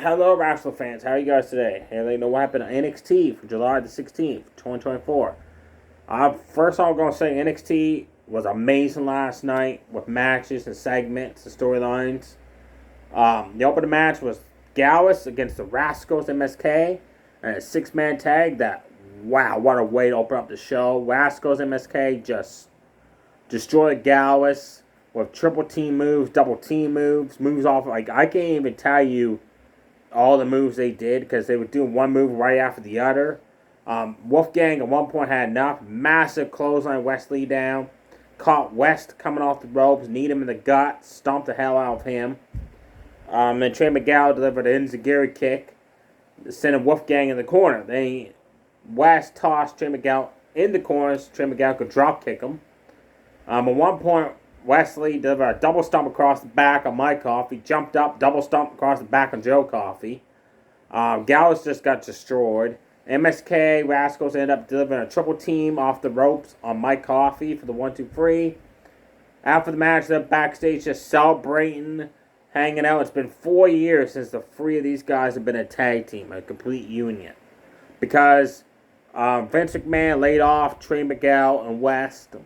Hello, wrestling fans. How are you guys today? Hey, let you know what happened on NXT for July the 16th, 2024. First, I'm going to say NXT was amazing last night with matches and segments and storylines. The opening match was Gallus against the Rascals MSK and a six-man tag that, wow, what a way to open up the show. Rascals MSK just destroyed Gallus with triple team moves, double team moves off. Like, I can't even tell you all the moves they did because they were doing one move right after the other. Wolfgang at one point had enough. Massive clothesline Wesley down. Caught West coming off the ropes, kneed him in the gut, stomped the hell out of him. Then Trey Miguel delivered an Enziguri kick, sending Wolfgang in the corner. Then West tossed Trey Miguel in the corners. Trey Miguel could drop kick him. At one point, Wesley delivered a double stomp across the back on Mike Coffey. Jumped up, double stomp across the back on Joe Coffey. Gallus just got destroyed. MSK Rascals ended up delivering a triple team off the ropes on Mike Coffey for the 1-2-3. After the match, they're backstage just celebrating, hanging out. It's been 4 years since the three of these guys have been a tag team, a complete union. Because Vince McMahon laid off Trey Miguel and West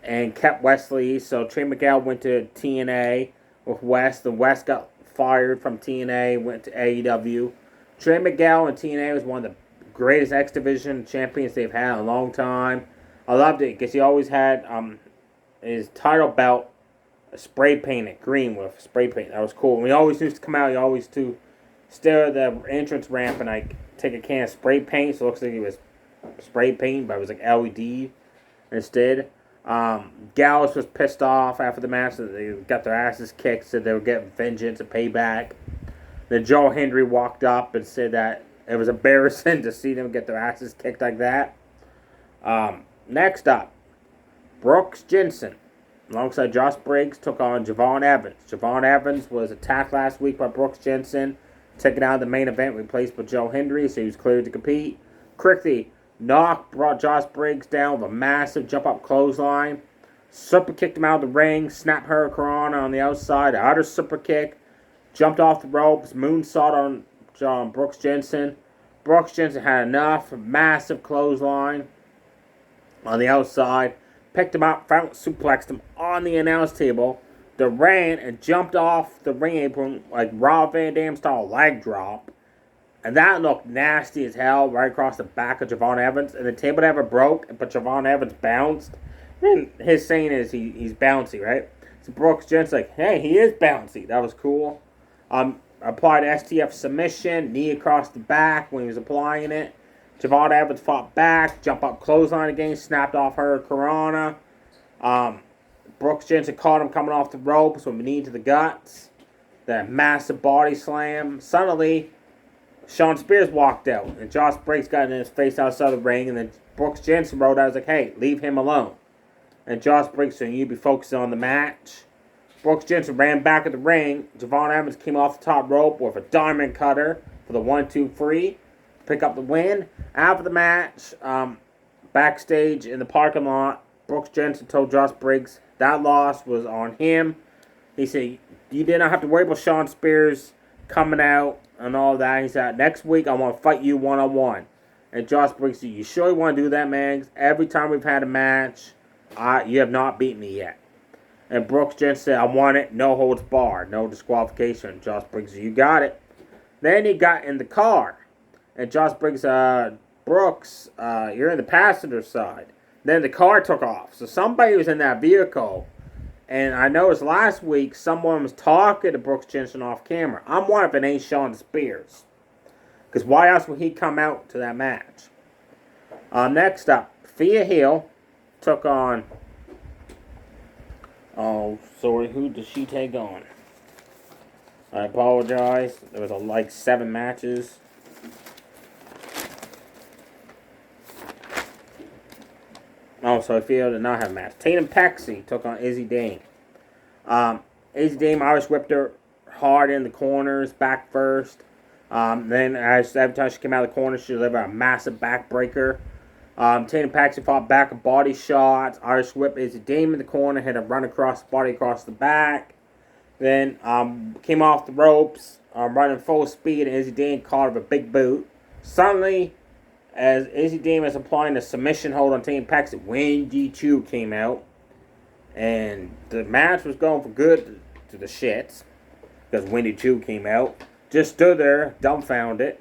and kept Wesley. So Trey Miguel went to TNA with West, and West got fired from TNA, went to AEW. Trey Miguel in TNA was one of the greatest X Division champions they've had in a long time. I loved it because he always had his title belt spray painted green with spray paint. That was cool. And he always used to come out, he always to stare at the entrance ramp and like take a can of spray paint, so it looks like he was spray paint, but it was like LED instead. Gallus was pissed off after the match that they got their asses kicked, said they would get vengeance and payback. Then Joe Hendry walked up and said that it was embarrassing to see them get their asses kicked like that. Next up, Brooks Jensen, alongside Josh Briggs, took on Javon Evans. Javon Evans was attacked last week by Brooks Jensen, taken out of the main event, replaced by Joe Hendry, so he was cleared to compete. Quickly, brought Josh Briggs down with a massive jump-up clothesline. Super kicked him out of the ring, snapped Hurricane on the outside, outer super kick, jumped off the ropes, moonsault on Brooks Jensen. Brooks Jensen had enough, massive clothesline on the outside, picked him up, front suplexed him on the announce table, then ran and jumped off the ring apron like Rob Van Dam style leg drop. And that looked nasty as hell right across the back of Javon Evans. And the table never broke, but Javon Evans bounced. And his saying is he's bouncy, right? So Brooks Jensen's like, hey, he is bouncy. That was cool. Applied STF submission, knee across the back when he was applying it. Javon Evans fought back, jump up clothesline again, snapped off her Corona. Brooks Jensen caught him coming off the ropes with a knee to the guts. That massive body slam. Suddenly, Shawn Spears walked out, and Josh Briggs got in his face outside the ring, and then Brooks Jensen rode out. I was like, hey, leave him alone. And Josh Briggs said, you be focusing on the match. Brooks Jensen ran back at the ring. Javon Evans came off the top rope with a diamond cutter for the 1-2-3 to pick up the win. After the match, backstage in the parking lot, Brooks Jensen told Josh Briggs that loss was on him. He said, you did not have to worry about Shawn Spears coming out and all that. He said, next week I want to fight you one-on-one. And Josh Briggs said, you sure you want to do that, man? Every time we've had a match, you have not beat me yet. And Brooks Jensen said, I want it, no holds barred, no disqualification. Josh Briggs said, you got it. Then he got in the car. And Josh Briggs said, Brooks, you're in the passenger side. Then the car took off. So somebody was in that vehicle. And I noticed last week someone was talking to Brooks Jensen off camera. I'm wondering if it ain't Shawn Spears. Because why else would he come out to that match? Next up, Thea Hill took on... Oh, sorry, who did she take on? I apologize. There was like 7 matches. Oh, so Thea did not have a match. Tatum Paxi took on Izzy Dame. Izzy Dame Irish whipped her hard in the corners, back first. Then every time she came out of the corner, she delivered a massive backbreaker. Tatum Paxton fought back and body shots. Irish whip Izzy Dame in the corner, hit a run across the body, across the back. Then came off the ropes, running full speed, and Izzy Dean caught of a big boot. Suddenly, as Izzy Dean was applying the submission hold on Team Paxton, Wendy Chu came out. And the match was going for good to the shits. Because Wendy Chu came out. Just stood there, dumbfounded.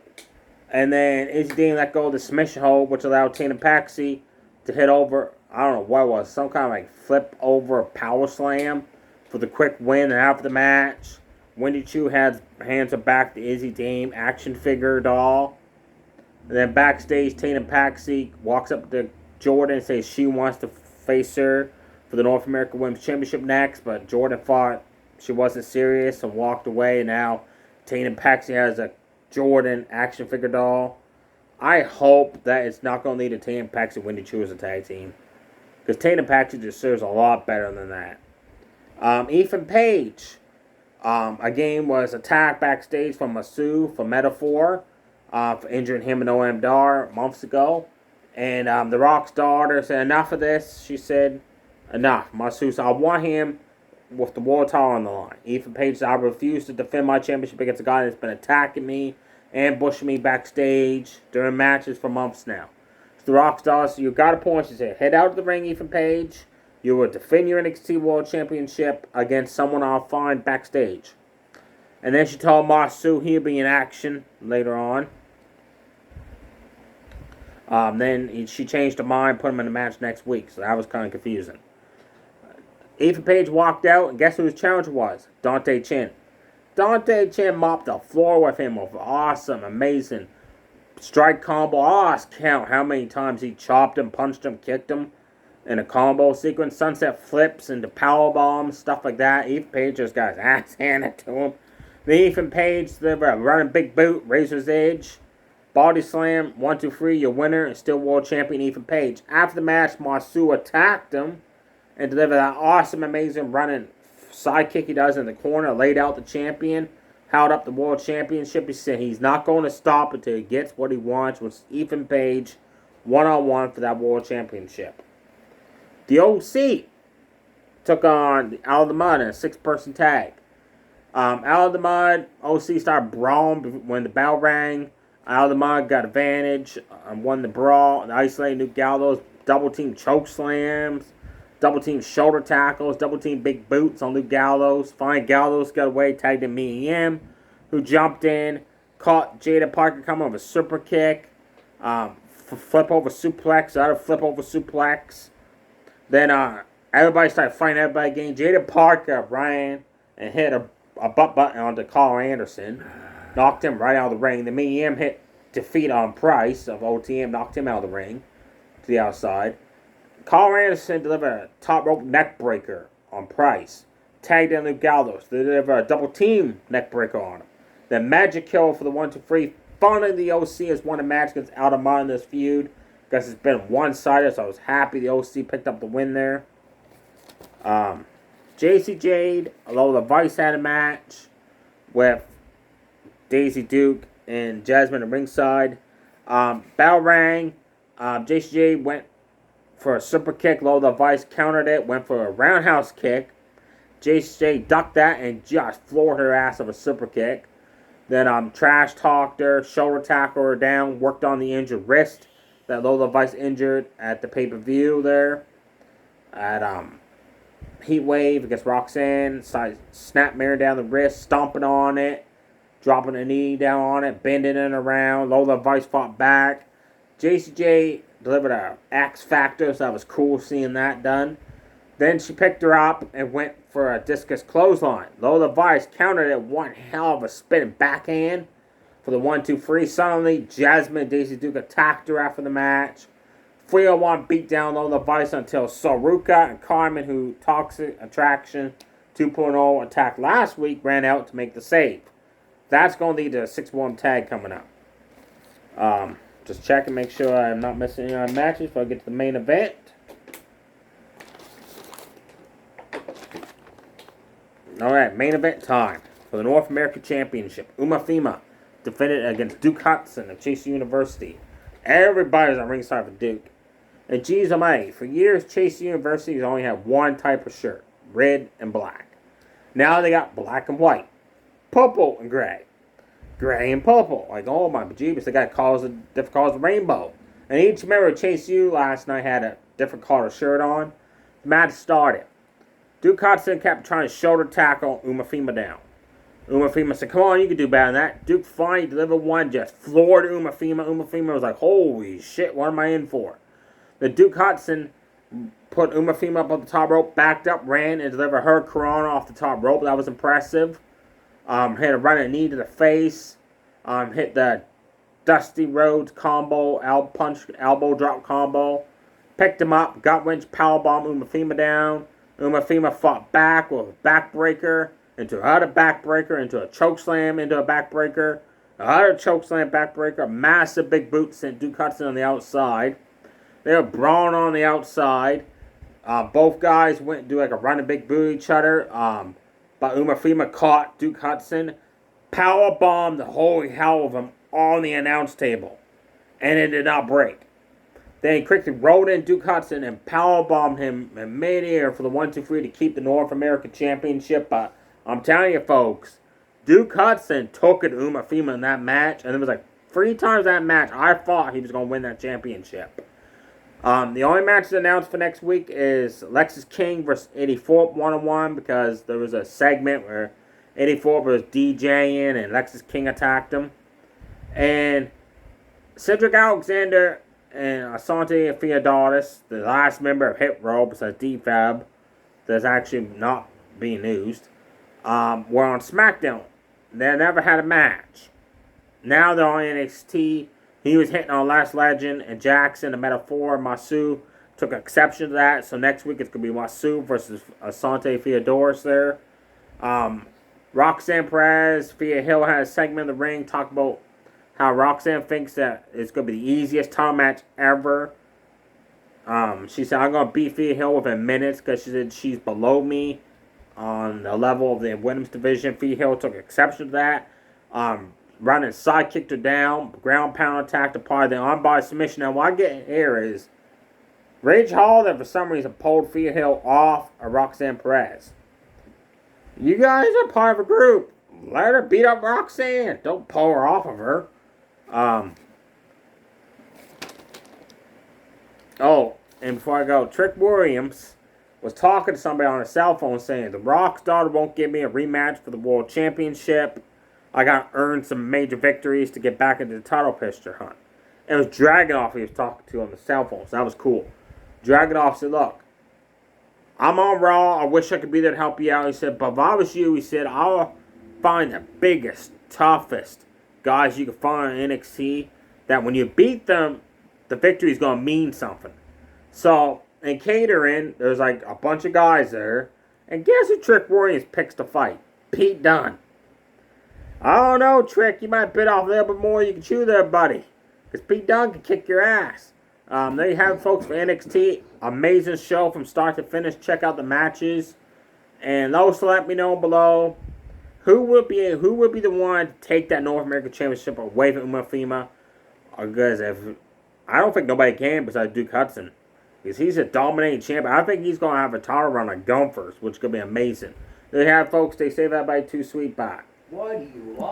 And then Izzy Dean let go of the submission hold, which allowed Tina Paxi to hit over, I don't know what it was, some kind of like flip over power slam for the quick win. And after the match, Wendy Chu had hands back to Izzy Dean action figure doll. And then backstage, Tina Paxi walks up to Jordan and says she wants to face her for the North American Women's Championship next. But Jordan thought she wasn't serious and walked away. And now Tina Paxi has a Jordan action figure doll. I hope that it's not going to lead to Tina Paxi and Wendy Chu as a tag team. Because Tina Paxi deserves a lot better than that. Ethan Page, again, was attacked backstage from Masu for Metaphor for injuring him and OM Dar months ago. And The Rock's daughter said, enough of this. She said, enough. Masu said, I want him with the world title on the line. Ethan Page said, I refuse to defend my championship against a guy that's been attacking me, ambushing me backstage during matches for months now. So The Rock's daughter said, you got a point. She said, head out of the ring, Ethan Page. You will defend your NXT World Championship against someone I'll find backstage. And then she told Masu he'll be in action later on. Then she changed her mind, put him in the match next week. So that was kind of confusing. Ethan Page walked out, and guess who his challenger was? Dante Chen. Dante Chen mopped the floor with him with awesome, amazing strike combo. I lost count how many times he chopped him, punched him, kicked him in a combo sequence. Sunset flips into power bombs, stuff like that. Ethan Page just got his ass handed to him. Then Ethan Page delivered a running big boot, Razor's Edge, body slam, 1, 2, 3, your winner, and still world champion Ethan Page. After the match, Masu attacked him and delivered that awesome, amazing running sidekick he does in the corner, laid out the champion, held up the world championship. He said he's not going to stop until he gets what he wants, which is Ethan Page one-on-one for that world championship. The OC took on Out of the Mud in a 6-person tag. Out of the Mud, OC started brawling when the bell rang. Out of the Mud got advantage, won the brawl, and isolated Luke Gallows, double-team choke slams, double-team shoulder tackles, double-team big boots on Luke Gallows. Finally, Gallows got away, tagged in Mia, who jumped in, caught Jada Parker coming with a super kick, flip over suplex, out of flip over suplex. Then everybody started fighting everybody again. Jada Parker ran and hit a butt button onto Carl Anderson, knocked him right out of the ring. The Mia hit defeat on Price of OTM, knocked him out of the ring to the outside. Carl Anderson delivered a top rope neck breaker on Price. Tagged in Luke Gallows. They delivered a double team neck breaker on him. Then Magic Kill for the 1, 2, 3. Finally, the OC has won a match against Out of Mind in this feud. Because it's been one-sided, so I was happy the OC picked up the win there. JC Jade, although the Vice had a match with Daisy Duke and Jasmine at ringside. Bell rang. JC Jade went for a super kick. Low the Vice countered it. Went for a roundhouse kick. JC ducked that and just floored her ass with a super kick. Then trash talked her, shoulder tackled her down, worked on the injured wrist that Lola Vice injured at the pay-per-view there. At Heat Wave against Roxanne. Snap mirror down the wrist, stomping on it, dropping a knee down on it, bending it around. Lola Vice fought back. JCJ delivered a X Factor, so that was cool seeing that done. Then she picked her up and went for a discus clothesline. Lola Vice countered it, one hell of a spinning backhand for the 1, 2, 3. Suddenly, Jasmine and Daisy Duke attacked her after the match. 301 beat down Lola Vice until Saruka and Carmen, who Toxic Attraction 2.0 attacked last week, ran out to make the save. That's going to lead to a 6-1 tag coming up. Just check and make sure I'm not missing any matches before I get to the main event. Alright, main event time for the North American Championship. Uma Thema defended against Duke Hudson of Chase University. Everybody's on ringside for Duke. And geez almighty, for years Chase University has only had one type of shirt, red and black. Now they got black and white, purple and gray, gray and purple. Like, oh my bejeebus, they got colors of different colors of rainbow. And each member of Chase U last night had a different color shirt on. The match started. Duke Hudson kept trying to shoulder tackle Umafima down. Umafima said, come on, you can do better than that. Duke finally delivered one, just floored Umafima. Umafima was like, holy shit, what am I in for? The Duke Hudson put Umafima up on the top rope, backed up, ran, and delivered her Corona off the top rope. That was impressive. Hit a running knee to the face. Hit the Dusty Rhodes combo, elbow drop combo. Picked him up, gut wrench, powerbomb Umafima down. Umafima fought back with a backbreaker into another backbreaker, into a chokeslam, into a backbreaker, another chokeslam backbreaker. A massive big boot sent Duke Hudson on the outside. They were brawling on the outside. Both guys went and do like a running big boot at each other. But Umafima caught Duke Hudson, powerbombed the holy hell of him on the announce table, and it did not break. Then he quickly rolled in Duke Hudson and powerbombed him in midair for the 1-2-3 to keep the North American Championship. But I'm telling you, folks, Duke Hudson took it to Umafima in that match, and it was like 3 times that match I thought he was going to win that championship. The only match that's announced for next week is Lexis King versus 84 1-on-1, because there was a segment where 84 was DJing and Lexis King attacked him. And Cedric Alexander and Asante Theodoris, the last member of Hit Row besides DFAB, that's actually not being used, were on SmackDown. They never had a match. Now they're on NXT. He was hitting on Last Legend and Jackson, the Metaphor. Masu took exception to that. So next week it's going to be Masu versus Asante Theodoris there. Roxanne Perez, Thea Hill had a segment in the ring talking about how Roxanne thinks that it's going to be the easiest title match ever. She said, I'm going to beat Thea Hill within minutes because she said she's below me on the level of the women's division. Thea Hill took exception to that. Running side kicked her down, ground pound attack to part of the armbar submission. Now, what I get here is Rage Hall that for some reason pulled Thea Hill off of Roxanne Perez. You guys are part of a group. Let her beat up Roxanne. Don't pull her off of her. Oh, and before I go, Trick Williams was talking to somebody on a cell phone saying, The Rock's daughter won't give me a rematch for the World Championship. I got to earn some major victories to get back into the title picture hunt. It was Dragunov he was talking to on the cell phone, so that was cool. Dragunov said, look, I'm on Raw. I wish I could be there to help you out. He said, but if I was you, he said, I'll find the biggest, toughest guys you can find in NXT that when you beat them, the victory is going to mean something. So, in catering, there's like a bunch of guys there. And guess who Trick Williams picks to fight? Pete Dunn. I don't know, Trick. You might bit off a little bit more you can chew there, buddy. Because Pete Dunn can kick your ass. There you have it, folks, for NXT. Amazing show from start to finish. Check out the matches. And also let me know below who would be the one to take that North American Championship away from Umafima. Because I don't think nobody can besides Duke Hudson. Because he's a dominating champion. I think he's going to have a title run like Gunther's, which is going to be amazing. There you have it, folks. Stay safe, everybody. Too sweet. Bye. Why do you lie?